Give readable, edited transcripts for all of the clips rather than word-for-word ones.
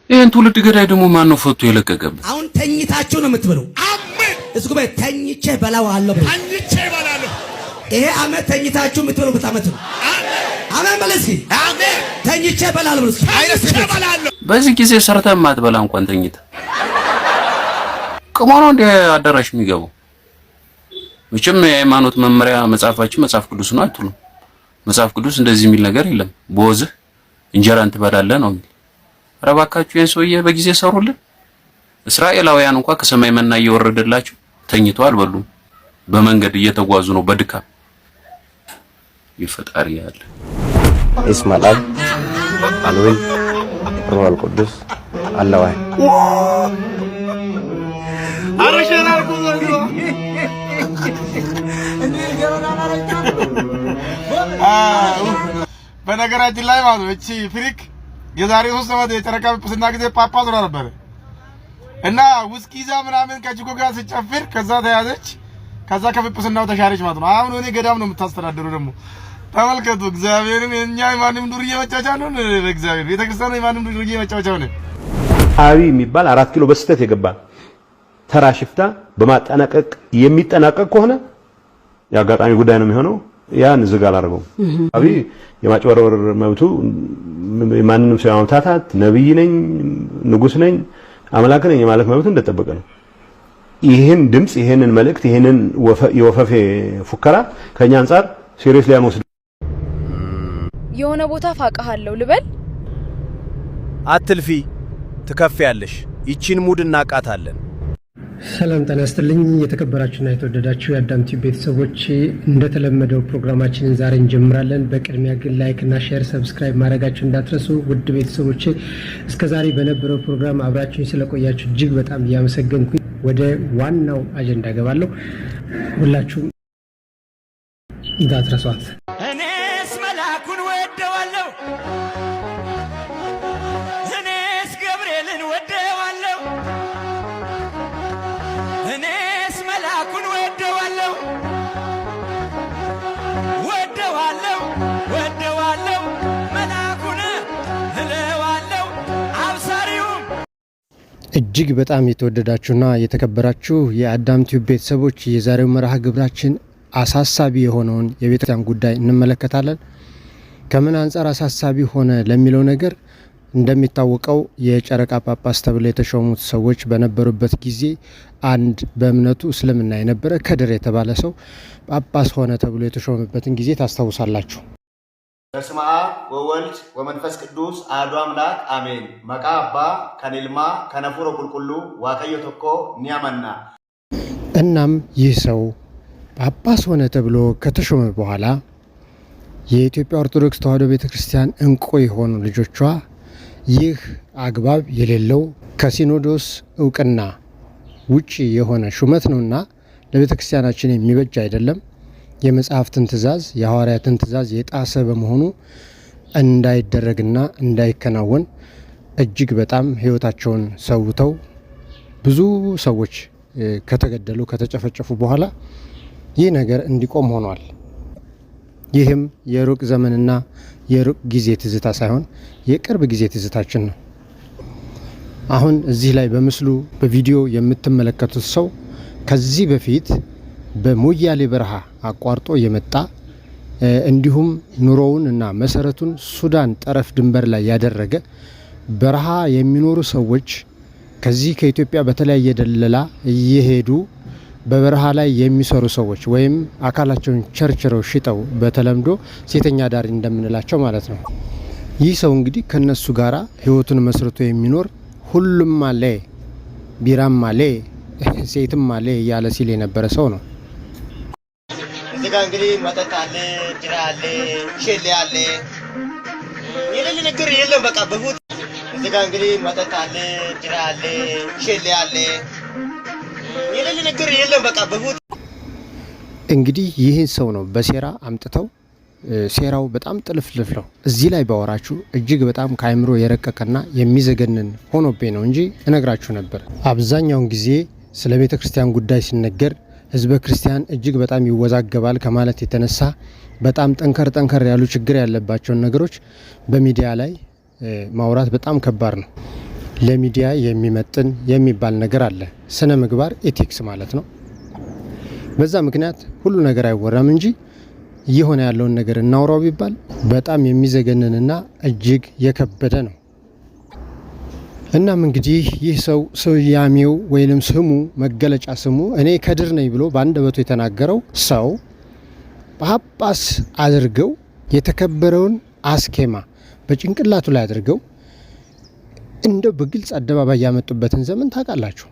ይሄን ትውልድ ገዳይ ደግሞ ማን ነው ፈቶ የለቀቀበት? አሁን ተኝታችሁ ነው የምትበሉ። አሜን። እስኩ ተኝቼ በላዋለሁ። ተኝቼ በላዋለሁ። ይሄ አመት ተኝታችሁ የምትበሉበት አመት ነው። አሜን በለሲ። አሜን። ተኝቼ በላዋለሁ ብለስ ተኝቼ በላዋለሁ። በዚህ ጊዜ ሰርተህ ማትበላ እንኳን ተኝተህ ቆሞ ነው እንደ አዳራሽ የሚገባው። መቼም የሃይማኖት መመሪያ መጽሐፋችን መጽሐፍ ቅዱስ ነው አትሉ። መጽሐፍ ቅዱስ እንደዚህ የሚል ነገር የለም። በወዝህ እንጀራን ትበላለህ ነው የሚል። ኧረ እባካችሁ ይሄን ሰውዬ በጊዜ ሰሩልን። እስራኤላውያን እንኳን ከሰማይ መና እየወረደላቸው ተኝተው አልበሉም። በመንገድ እየተጓዙ ነው በድካም። ይፈጣሪ ያለ እስማኤል አልወል ሩሃል ቅዱስ አላህ አረሽናል ጉዞ በነገራችን ላይ ማለት እቺ ፍሪክ የዛሬ 3 ዓመት የጨረቃ ጵጵስና ጊዜ ጳጳስ ሆና ነበር እና ውስኪ ይዛ ምናምን ከጅጎ ጋር ስጨፍር ከዛ ተያዘች። ከዛ ከጵጵስናው ተሻረች ማለት ነው። አሁን እኔ ገዳም ነው የምታስተዳድሩ። ደግሞ ተመልከቱ እግዚአብሔርን። የኛ የማንም ዱርዬ መጫወቻ ነው። በእግዚአብሔር ቤተክርስቲያኑ የማንም ዱርዬ መጫወቻ ነው። አብይ የሚባል 4 ኪሎ በስተት የገባ ተራ ሽፍታ በማጠናቀቅ የሚጠናቀቅ ከሆነ የአጋጣሚ ጉዳይ ነው የሚሆነው። ያን ዝግ አላደረገውም። አብይ የማጭበርበር መብቱ ማንንም ሰው ያመታታት ነብይ ነኝ ንጉስ ነኝ አምላክ ነኝ የማለት መብቱ እንደተጠበቀ ነው። ይሄን ድምጽ ይሄንን መልእክት ይሄንን የወፈፌ ፉከራ ከኛ አንፃር ሲሪየስ ላይ አንወስድ። የሆነ ቦታ ፋቀሃለሁ ልበል? አትልፊ ትከፍያለሽ። ይቺን ሙድ እናቃታለን። ሰላም ጤና ይስጥልኝ። የተከበራችሁና የተወደዳችሁ የአዳም ቲዩብ ቤተሰቦች እንደተለመደው ፕሮግራማችንን ዛሬ እንጀምራለን። በቅድሚያ ግን ላይክ እና ሼር ሰብስክራይብ ማድረጋችሁ እንዳትረሱ። ውድ ቤተሰቦች እስከዛሬ በነበረው ፕሮግራም አብራችሁኝ ስለቆያችሁ እጅግ በጣም እያመሰገንኩኝ ወደ ዋናው አጀንዳ ገባለሁ። ሁላችሁም እንዳትረሷት። እኔስ መላኩን ወደዋለሁ፣ እኔስ ገብርኤልን ወደዋለሁ፣ እኔስ መላኩን ወደዋለሁ፣ ወደዋለሁ፣ ወደዋለሁ፣ መላኩን እለዋለሁ፣ አብሳሪውም። እጅግ በጣም የተወደዳችሁና የተከበራችሁ የአዳም ቲዩብ ቤተሰቦች የዛሬው መርሃ ግብራችን አሳሳቢ የሆነውን የቤተክርስቲያን ጉዳይ እንመለከታለን። ከምን አንፃር አሳሳቢ ሆነ ለሚለው ነገር እንደሚታወቀው የጨረቃ ጳጳስ ተብለው የተሾሙት ሰዎች በነበሩበት ጊዜ አንድ በእምነቱ እስልምና የነበረ ከድር የተባለ ሰው ጳጳስ ሆነ ተብሎ የተሾመበትን ጊዜ ታስታውሳላችሁ። በስመ አብ ወወልድ ወመንፈስ ቅዱስ አሐዱ አምላክ አሜን። መቃ አባ ከኔልማ ከነፉሮ ቁልቁሉ ዋቀዮ ቶኮ ኒያመና። እናም ይህ ሰው ጳጳስ ሆነ ተብሎ ከተሾመ በኋላ የኢትዮጵያ ኦርቶዶክስ ተዋሕዶ ቤተክርስቲያን እንቁ የሆኑ ልጆቿ ይህ አግባብ የሌለው ከሲኖዶስ እውቅና ውጪ የሆነ ሹመት ነውና ለቤተክርስቲያናችን የሚበጅ አይደለም፣ የመጽሐፍትን ትእዛዝ የሐዋርያትን ትእዛዝ የጣሰ በመሆኑ እንዳይደረግና እንዳይከናወን እጅግ በጣም ሕይወታቸውን ሰውተው ብዙ ሰዎች ከተገደሉ ከተጨፈጨፉ በኋላ ይህ ነገር እንዲቆም ሆኗል። ይህም የሩቅ ዘመንና የሩቅ ጊዜ ትዝታ ሳይሆን የቅርብ ጊዜ ትዝታችን ነው። አሁን እዚህ ላይ በምስሉ በቪዲዮ የምትመለከቱት ሰው ከዚህ በፊት በሞያሌ በረሃ አቋርጦ የመጣ እንዲሁም ኑሮውን እና መሰረቱን ሱዳን ጠረፍ ድንበር ላይ ያደረገ በረሃ የሚኖሩ ሰዎች ከዚህ ከኢትዮጵያ በተለያየ ደለላ እየሄዱ በበረሃ ላይ የሚሰሩ ሰዎች ወይም አካላቸውን ቸርችረው ሽጠው በተለምዶ ሴተኛ ዳሪ እንደምንላቸው ማለት ነው። ይህ ሰው እንግዲህ ከነሱ ጋራ ህይወቱን መስርቶ የሚኖር ሁሉም አለ ቢራም አለ ሴትም አለ እያለ ሲል የነበረ ሰው ነው። እዚህ ጋር እንግዲህ መጠጥ አለ፣ ጅራ አለ፣ ሼሌ አለ፣ የሌለ ነገር የለም። በቃ በቦት እዚህ ጋር እንግዲህ መጠጥ አለ፣ ጅራ አለ፣ ሼሌ አለ፣ የሌለ ነገር የለም። በቃ በቦት እንግዲህ ይህን ሰው ነው በሴራ አምጥተው ሴራው በጣም ጥልፍልፍ ነው። እዚህ ላይ ባወራችሁ እጅግ በጣም ከአይምሮ የረቀቀና የሚዘገንን ሆኖብኝ ነው እንጂ እነግራችሁ ነበር። አብዛኛውን ጊዜ ስለ ቤተ ክርስቲያን ጉዳይ ሲነገር ህዝበ ክርስቲያን እጅግ በጣም ይወዛገባል ከማለት የተነሳ በጣም ጠንከር ያሉ ችግር ያለባቸውን ነገሮች በሚዲያ ላይ ማውራት በጣም ከባድ ነው። ለሚዲያ የሚመጥን የሚባል ነገር አለ። ስነ ምግባር ኤቲክስ ማለት ነው። በዛ ምክንያት ሁሉ ነገር አይወራም እንጂ እየሆነ ያለውን ነገር እናውራው ቢባል በጣም የሚዘገንንና እጅግ የከበደ ነው። እናም እንግዲህ ይህ ሰው ስያሜው ወይንም ስሙ መገለጫ ስሙ እኔ ከድር ነኝ ብሎ በአንደበቱ የተናገረው ሰው ጳጳስ አድርገው የተከበረውን አስኬማ በጭንቅላቱ ላይ አድርገው እንደው በግልጽ አደባባይ ያመጡበትን ዘመን ታውቃላችሁ።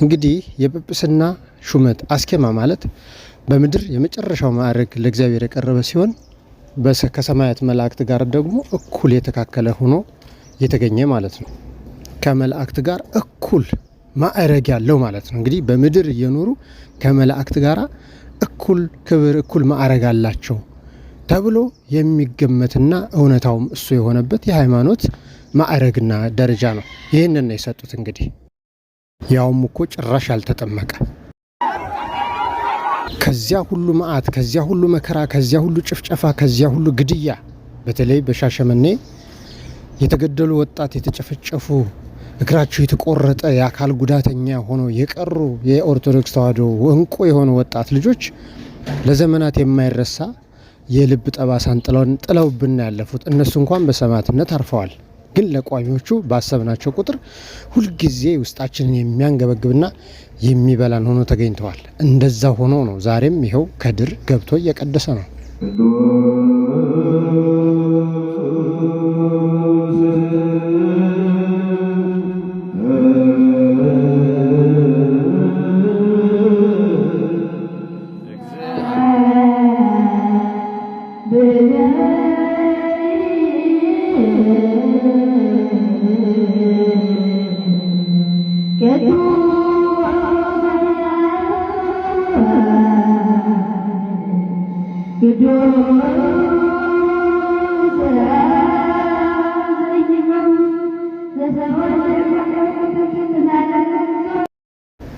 እንግዲህ የጵጵስና ሹመት አስኬማ ማለት በምድር የመጨረሻው ማዕረግ ለእግዚአብሔር የቀረበ ሲሆን ከሰማያት መላእክት ጋር ደግሞ እኩል የተካከለ ሆኖ የተገኘ ማለት ነው። ከመላእክት ጋር እኩል ማዕረግ ያለው ማለት ነው። እንግዲህ በምድር እየኖሩ ከመላእክት ጋር እኩል ክብር እኩል ማዕረግ አላቸው ተብሎ የሚገመትና እውነታውም እሱ የሆነበት የሃይማኖት ማዕረግና ደረጃ ነው። ይህንን ነው የሰጡት። እንግዲህ ያውም እኮ ጭራሽ ያልተጠመቀ ከዚያ ሁሉ መዓት፣ ከዚያ ሁሉ መከራ፣ ከዚያ ሁሉ ጭፍጨፋ፣ ከዚያ ሁሉ ግድያ በተለይ በሻሸመኔ የተገደሉ ወጣት የተጨፈጨፉ እግራቸው የተቆረጠ የአካል ጉዳተኛ ሆኖ የቀሩ የኦርቶዶክስ ተዋሕዶ እንቁ የሆኑ ወጣት ልጆች ለዘመናት የማይረሳ የልብ ጠባሳን ጥለውብና ያለፉት እነሱ እንኳን በሰማዕትነት አርፈዋል። ግን ለቋሚዎቹ ባሰብናቸው ቁጥር ሁልጊዜ ውስጣችንን የሚያንገበግብና የሚበላን ሆኖ ተገኝተዋል። እንደዛ ሆኖ ነው ዛሬም ይኸው ከድር ገብቶ እየቀደሰ ነው።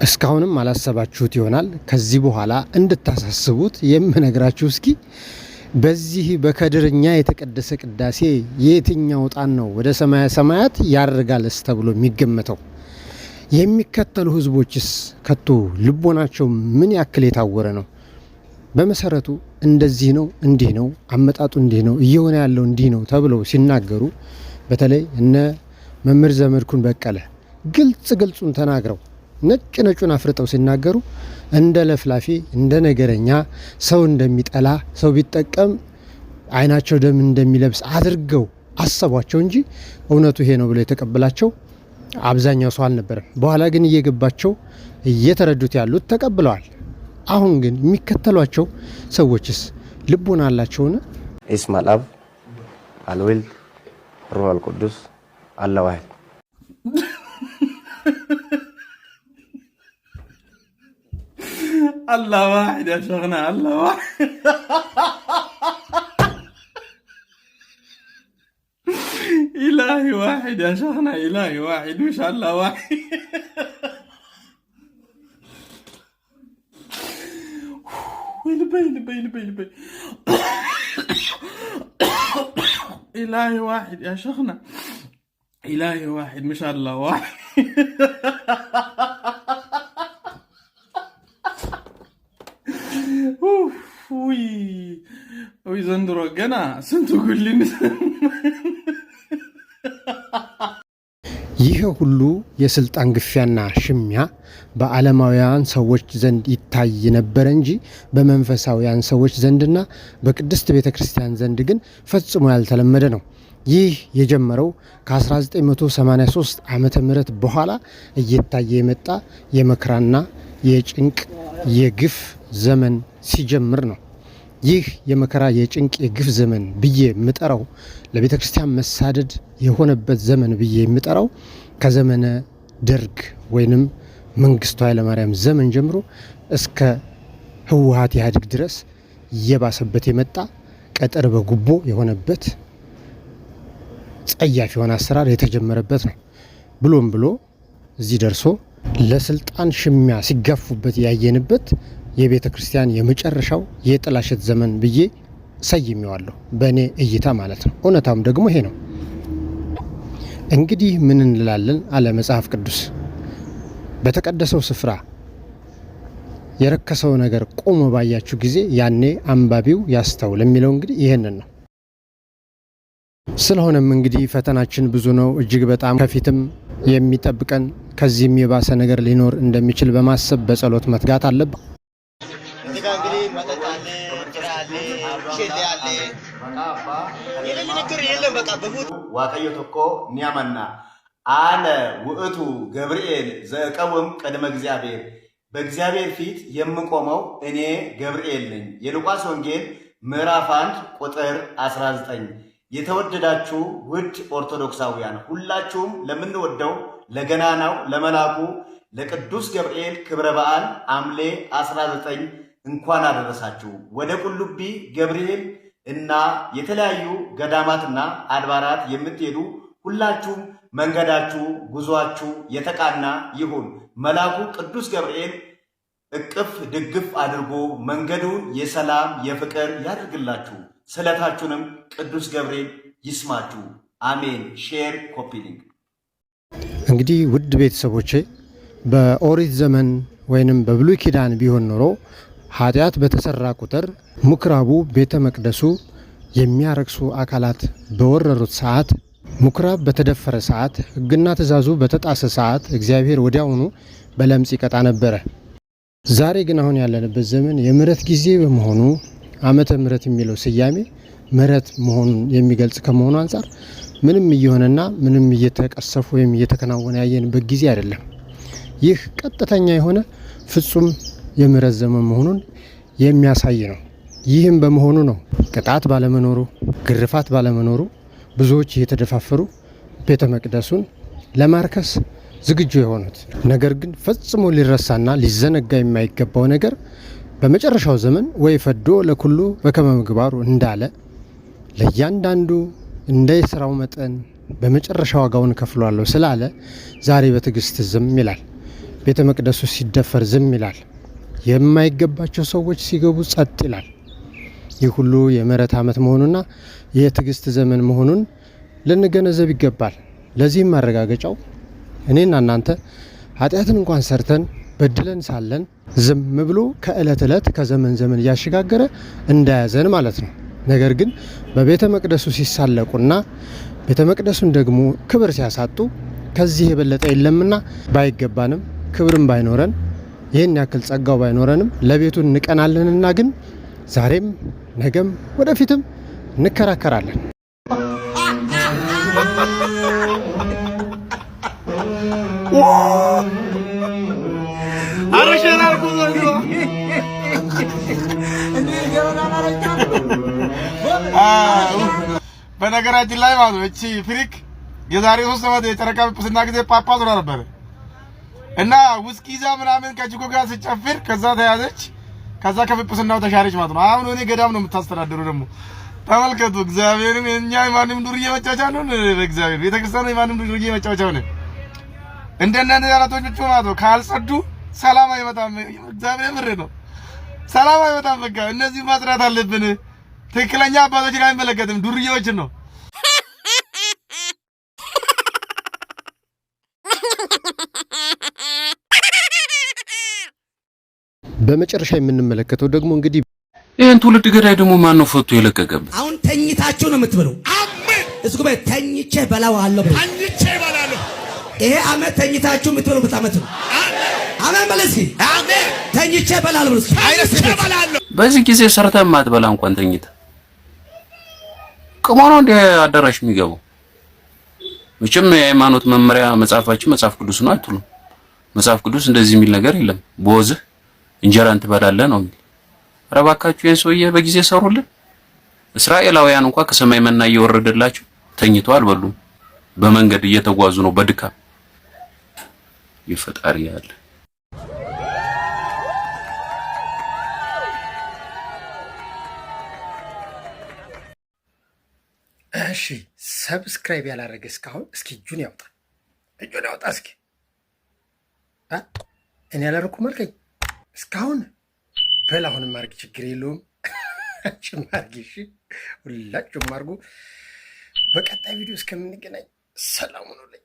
እስካሁንም አላሰባችሁት ይሆናል። ከዚህ በኋላ እንድታሳስቡት የምነግራችሁ እስኪ በዚህ በከድርኛ የተቀደሰ ቅዳሴ የትኛው ዕጣን ነው ወደ ሰማያ ሰማያት ያርጋልስ ተብሎ የሚገመተው? የሚከተሉ ህዝቦችስ ከቶ ልቦናቸው ምን ያክል የታወረ ነው? በመሰረቱ እንደዚህ ነው፣ እንዲህ ነው፣ አመጣጡ እንዲህ ነው፣ እየሆነ ያለው እንዲህ ነው ተብለው ሲናገሩ በተለይ እነ መምህር ዘመድኩን በቀለ ግልጹን ተናግረው ነጭ ነጩን አፍርጠው ሲናገሩ እንደ ለፍላፊ እንደ ነገረኛ ሰው እንደሚጠላ ሰው ቢጠቀም አይናቸው ደም እንደሚለብስ አድርገው አሰቧቸው እንጂ እውነቱ ይሄ ነው ብለው የተቀበላቸው አብዛኛው ሰው አልነበረም። በኋላ ግን እየገባቸው እየተረዱት ያሉት ተቀብለዋል። አሁን ግን የሚከተሏቸው ሰዎችስ ልቦና አላቸውን? اسم الأب الولد الروح القدس الله واحد. الله واحد يا شيخنا، الله واحد. إلهي واحد يا شيخنا، إلهي واحد مش الله واحد. لبي إلهي واحد يا شيخنا، إلهي واحد مش الله واحد. وي زندرو جنا سنتو كلين. ይህ ሁሉ የስልጣን ግፊያና ሽሚያ በዓለማውያን ሰዎች ዘንድ ይታይ ነበር እንጂ በመንፈሳውያን ሰዎች ዘንድና በቅድስት ቤተክርስቲያን ዘንድ ግን ፈጽሞ ያልተለመደ ነው። ይህ የጀመረው ከ1983 ዓመተ ምህረት በኋላ እየታየ የመጣ የመከራና የጭንቅ የግፍ ዘመን ሲጀምር ነው። ይህ የመከራ የጭንቅ የግፍ ዘመን ብዬ የምጠራው ለቤተክርስቲያን መሳደድ የሆነበት ዘመን ብዬ የምጠራው ከዘመነ ደርግ ወይንም መንግስቱ ኃይለማርያም ዘመን ጀምሮ እስከ ህወሓት ኢህአዴግ ድረስ እየባሰበት የመጣ ቀጠር በጉቦ የሆነበት ጸያፍ የሆነ አሰራር የተጀመረበት ነው። ብሎም ብሎ እዚህ ደርሶ ለስልጣን ሽሚያ ሲጋፉበት ያየንበት የቤተ ክርስቲያን የመጨረሻው የጥላሸት ዘመን ብዬ ሰይሜዋለሁ፣ በእኔ እይታ ማለት ነው። እውነታም ደግሞ ይሄ ነው። እንግዲህ ምን እንላለን አለ መጽሐፍ ቅዱስ። በተቀደሰው ስፍራ የረከሰው ነገር ቆሞ ባያችሁ ጊዜ ያኔ አንባቢው ያስተውል የሚለው እንግዲህ ይሄንን ነው። ስለሆነም እንግዲህ ፈተናችን ብዙ ነው እጅግ በጣም ከፊትም የሚጠብቀን ከዚህም የባሰ ነገር ሊኖር እንደሚችል በማሰብ በጸሎት መትጋት አለብን። እዚህ ጋር እንግዲህ መጠጥ አለ፣ እንጀራ አለ፣ ሼሌ አለ። የሌለ ነገር የለም። በቃ በቦት ዋቀዮ ቶኮ ኒያመና አነ ውእቱ ገብርኤል ዘቀወም ቀድመ እግዚአብሔር በእግዚአብሔር ፊት የምቆመው እኔ ገብርኤል ነኝ። የሉቃስ ወንጌል ምዕራፍ 1 ቁጥር 19። የተወደዳችሁ ውድ ኦርቶዶክሳውያን ሁላችሁም ለምንወደው ለገናናው ለመላኩ ለቅዱስ ገብርኤል ክብረ በዓል ሐምሌ 19 እንኳን አደረሳችሁ። ወደ ቁልቢ ገብርኤል እና የተለያዩ ገዳማትና አድባራት የምትሄዱ ሁላችሁም መንገዳችሁ ጉዟችሁ የተቃና ይሁን። መልአኩ ቅዱስ ገብርኤል እቅፍ ድግፍ አድርጎ መንገዱን የሰላም የፍቅር ያድርግላችሁ። ስለታችሁንም ቅዱስ ገብርኤል ይስማችሁ። አሜን። ሼር ኮፒ ሊንክ። እንግዲህ ውድ ቤተሰቦቼ በኦሪት ዘመን ወይንም በብሉይ ኪዳን ቢሆን ኖሮ ኃጢአት በተሰራ ቁጥር ምኩራቡ ቤተ መቅደሱ የሚያረክሱ አካላት በወረሩት ሰዓት ምኩራብ በተደፈረ ሰዓት ሕግና ትእዛዙ በተጣሰ ሰዓት እግዚአብሔር ወዲያውኑ በለምጽ ይቀጣ ነበረ። ዛሬ ግን አሁን ያለንበት ዘመን የምህረት ጊዜ በመሆኑ ዓመተ ምህረት የሚለው ስያሜ ምህረት መሆኑን የሚገልጽ ከመሆኑ አንጻር ምንም እየሆነና ምንም እየተቀሰፉ ወይም እየተከናወነ ያየንበት ጊዜ አይደለም። ይህ ቀጥተኛ የሆነ ፍጹም የምህረት ዘመን መሆኑን የሚያሳይ ነው። ይህም በመሆኑ ነው ቅጣት ባለመኖሩ ግርፋት ባለመኖሩ ብዙዎች እየተደፋፈሩ ቤተ መቅደሱን ለማርከስ ዝግጁ የሆኑት። ነገር ግን ፈጽሞ ሊረሳና ሊዘነጋ የማይገባው ነገር በመጨረሻው ዘመን ወይ ፈዶ ለኩሉ በከመ ምግባሩ እንዳለ ለእያንዳንዱ እንደ ስራው መጠን በመጨረሻ ዋጋውን ከፍሏለሁ ስላለ ዛሬ በትዕግስት ዝም ይላል። ቤተ መቅደሱ ሲደፈር ዝም ይላል። የማይገባቸው ሰዎች ሲገቡ ጸጥ ይላል። ይህ ሁሉ የምህረት ዓመት መሆኑና የትዕግስት ዘመን መሆኑን ልንገነዘብ ይገባል። ለዚህም ማረጋገጫው እኔና እናንተ ኃጢአትን እንኳን ሰርተን በድለን ሳለን ዝም ብሎ ከዕለት ዕለት ከዘመን ዘመን እያሸጋገረ እንዳያዘን ማለት ነው። ነገር ግን በቤተ መቅደሱ ሲሳለቁና ቤተ መቅደሱን ደግሞ ክብር ሲያሳጡ ከዚህ የበለጠ የለምና ባይገባንም ክብርም ባይኖረን ይህን ያክል ጸጋው ባይኖረንም ለቤቱ እንቀናለንና ግን ዛሬም ነገም ወደፊትም እንከራከራለን። በነገራችን ላይ ማለት ነው እቺ ፍሪክ የዛሬ 3 ዓመት የጨረቃ ጵጵስና ጊዜ ጳጳስ ሆና ነበር እና ውስኪ ይዛ ምናምን ከቺኮ ጋር ስጨፍር ከዛ ተያዘች። ከዛ ከጵጵስናው ተሻረች ማለት ነው። አሁን እኔ ገዳም ነው የምታስተዳድሩ። ደግሞ ተመልከቱ እግዚአብሔርን። እኛ የማንም ዱርዬ መጫወቻ ነው። በእግዚአብሔር ቤተክርስቲያን የማንም ዱርዬ መጫወቻ ነው። እንደነዚህ ያላቶች ብቻ ማለት ነው ካልጸዱ ሰላም አይመጣም። እግዚአብሔር ምሬ ነው ሰላም አይመጣም። በቃ እነዚህ ማጥራት አለብን። ትክክለኛ አባቶች ላይ አይመለከትም፣ ዱርዬዎችን ነው። በመጨረሻ የምንመለከተው ደግሞ እንግዲህ ይሄን ትውልድ ገዳይ ደግሞ ማን ነው ፈቶ የለቀቀበት? አሁን ተኝታችሁ ነው የምትበሉ። አሜን። እስኩ ተኝቼ በላዋለሁ። ተኝቼ በላለሁ። ይሄ ዓመት ተኝታችሁ የምትበሉበት ዓመት ነው። አሜን በለሲ። አሜን። ተኝቼ በላለሁ። ተኝቼ በላለሁ። በዚህ ጊዜ ሰርተህ ማትበላ እንኳን ተኝተህ ቅሞ ነው እንደ አዳራሽ የሚገባው። መቼም የሃይማኖት መመሪያ መጽሐፋችን መጽሐፍ ቅዱስ ነው አትሉ። መጽሐፍ ቅዱስ እንደዚህ የሚል ነገር የለም። በወዝህ እንጀራን ትበላለህ ነው የሚል። ኧረ እባካችሁ ይሄን ሰውዬ በጊዜ ሰሩልን። እስራኤላውያን እንኳን ከሰማይ መና እየወረደላቸው ተኝተው አልበሉም። በመንገድ እየተጓዙ ነው በድካም። ይፈጣሪ ያለ እሺ፣ ሰብስክራይብ ያላረገ እስካሁን እስኪ እጁን ያውጣ፣ እጁን ያውጣ እስኪ። እኔ ያላረኩም አልከኝ እስካሁን በል። አሁንም አርግ፣ ችግር የለውም። አንቺም አርጊ፣ እሺ፣ ሁላችሁም አርጉ። በቀጣይ ቪዲዮ እስከምንገናኝ ሰላም ሁኑልኝ።